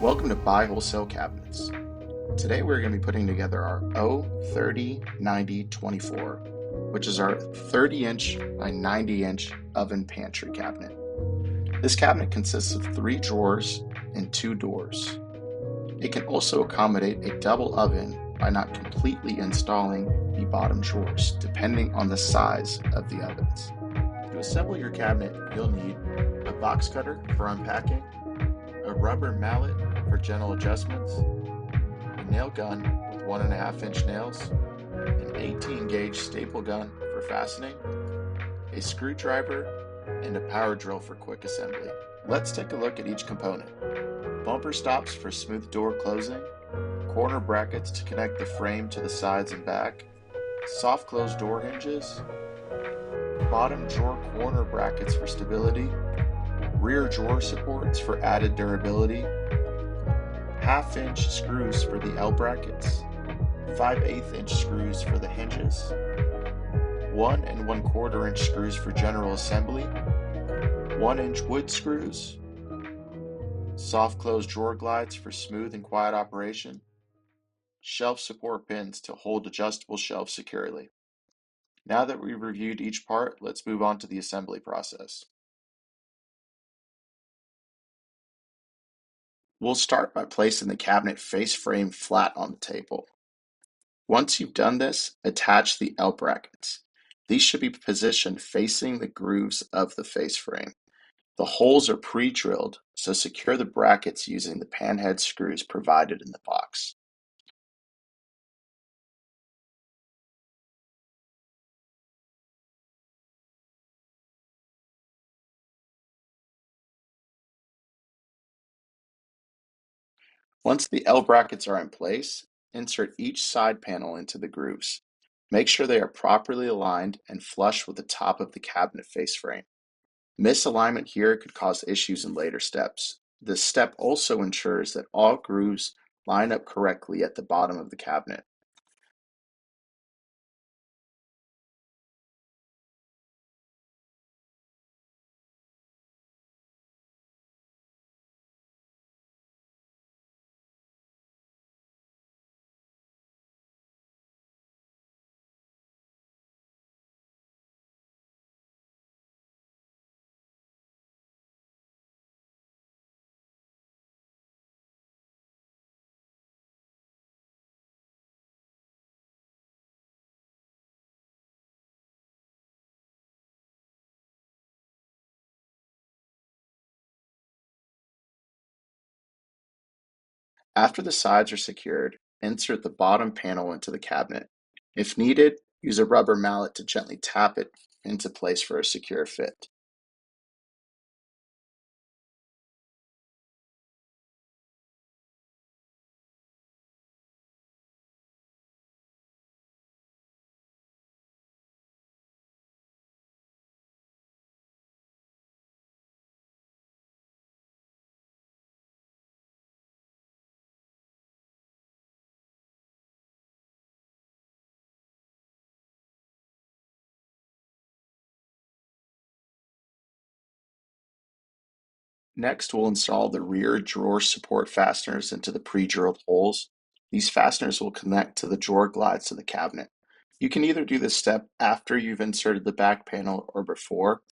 Welcome to Buy Wholesale Cabinets. Today we're going to be putting together our O309024, which is our 30-inch by 90-inch oven pantry cabinet. This cabinet consists of 3 drawers and 2 doors. It can also accommodate a double oven by not completely installing the bottom drawers, depending on the size of the ovens. To assemble your cabinet, you'll need a box cutter for unpacking, a rubber mallet for gentle adjustments, a nail gun with 1.5-inch nails, an 18-gauge staple gun for fastening, a screwdriver, and a power drill for quick assembly. Let's take a look at each component. Bumper stops for smooth door closing, corner brackets to connect the frame to the sides and back, soft close door hinges, bottom drawer corner brackets for stability, rear drawer supports for added durability, 1/2-inch screws for the L brackets, 5/8-inch screws for the hinges, 1 1/4-inch screws for general assembly, 1-inch wood screws, soft close drawer glides for smooth and quiet operation, shelf support pins to hold adjustable shelves securely. Now that we've reviewed each part, let's move on to the assembly process. We'll start by placing the cabinet face frame flat on the table. Once you've done this, attach the L brackets. These should be positioned facing the grooves of the face frame. The holes are pre-drilled, so secure the brackets using the panhead screws provided in the box. Once the L brackets are in place, insert each side panel into the grooves. Make sure they are properly aligned and flush with the top of the cabinet face frame. Misalignment here could cause issues in later steps. This step also ensures that all grooves line up correctly at the bottom of the cabinet. After the sides are secured, insert the bottom panel into the cabinet. If needed, use a rubber mallet to gently tap it into place for a secure fit. Next, we'll install the rear drawer support fasteners into the pre-drilled holes. These fasteners will connect to the drawer glides to the cabinet. You can either do this step after you've inserted the back panel or before.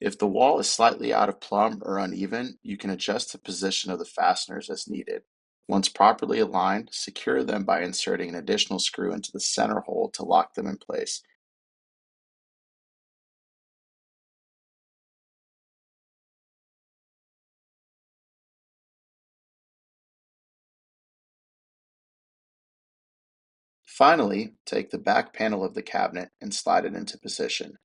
If the wall is slightly out of plumb or uneven, you can adjust the position of the fasteners as needed. Once properly aligned, secure them by inserting an additional screw into the center hole to lock them in place. Finally, take the back panel of the cabinet and slide it into position.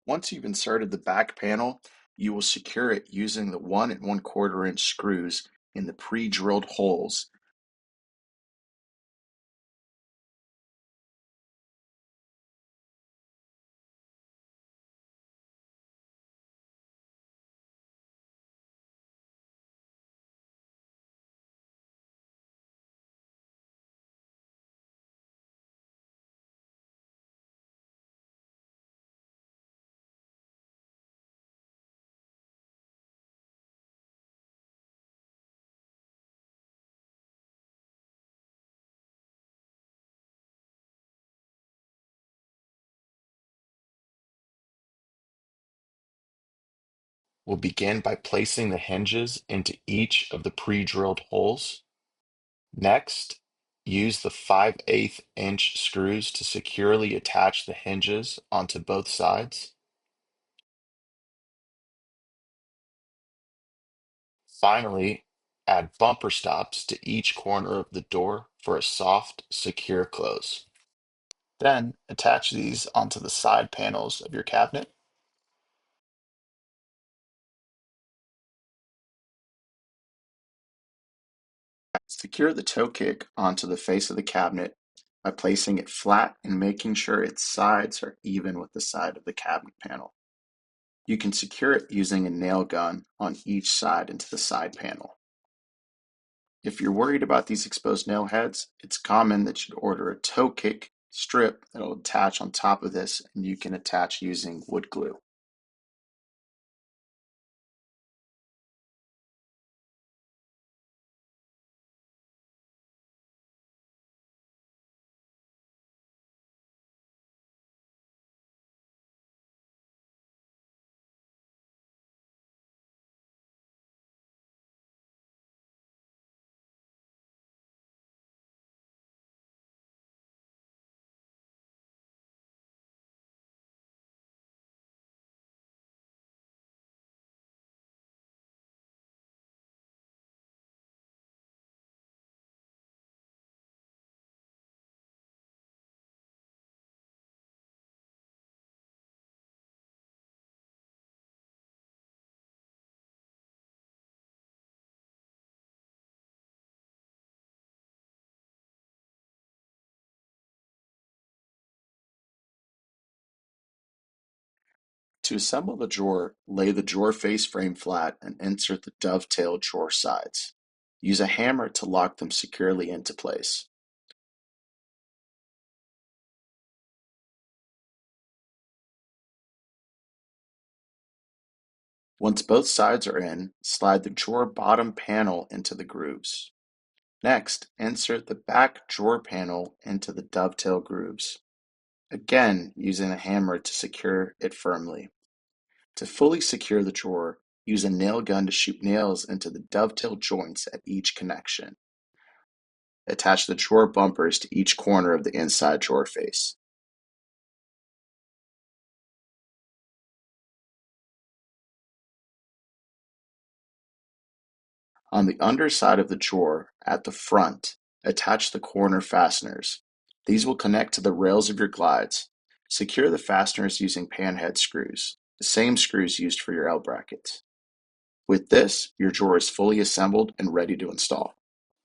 Once you've inserted the back panel, you will secure it using the 1 1/4 inch screws in the pre-drilled holes. We'll begin by placing the hinges into each of the pre-drilled holes. Next, use the 5/8 inch screws to securely attach the hinges onto both sides. Finally, add bumper stops to each corner of the door for a soft, secure close. Then attach these onto the side panels of your cabinet. Secure the toe kick onto the face of the cabinet by placing it flat and making sure its sides are even with the side of the cabinet panel. You can secure it using a nail gun on each side into the side panel. If you're worried about these exposed nail heads, it's common that you'd order a toe kick strip that'll attach on top of this, and you can attach using wood glue. To assemble the drawer, lay the drawer face frame flat and insert the dovetail drawer sides. Use a hammer to lock them securely into place. Once both sides are in, slide the drawer bottom panel into the grooves. Next, insert the back drawer panel into the dovetail grooves, again using a hammer to secure it firmly. To fully secure the drawer, use a nail gun to shoot nails into the dovetail joints at each connection. Attach the drawer bumpers to each corner of the inside drawer face. On the underside of the drawer, at the front, attach the corner fasteners. These will connect to the rails of your glides. Secure the fasteners using panhead screws, the same screws used for your L brackets. With this, your drawer is fully assembled and ready to install.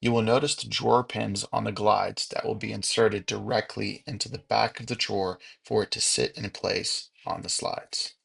You will notice the drawer pins on the glides that will be inserted directly into the back of the drawer for it to sit in place on the slides.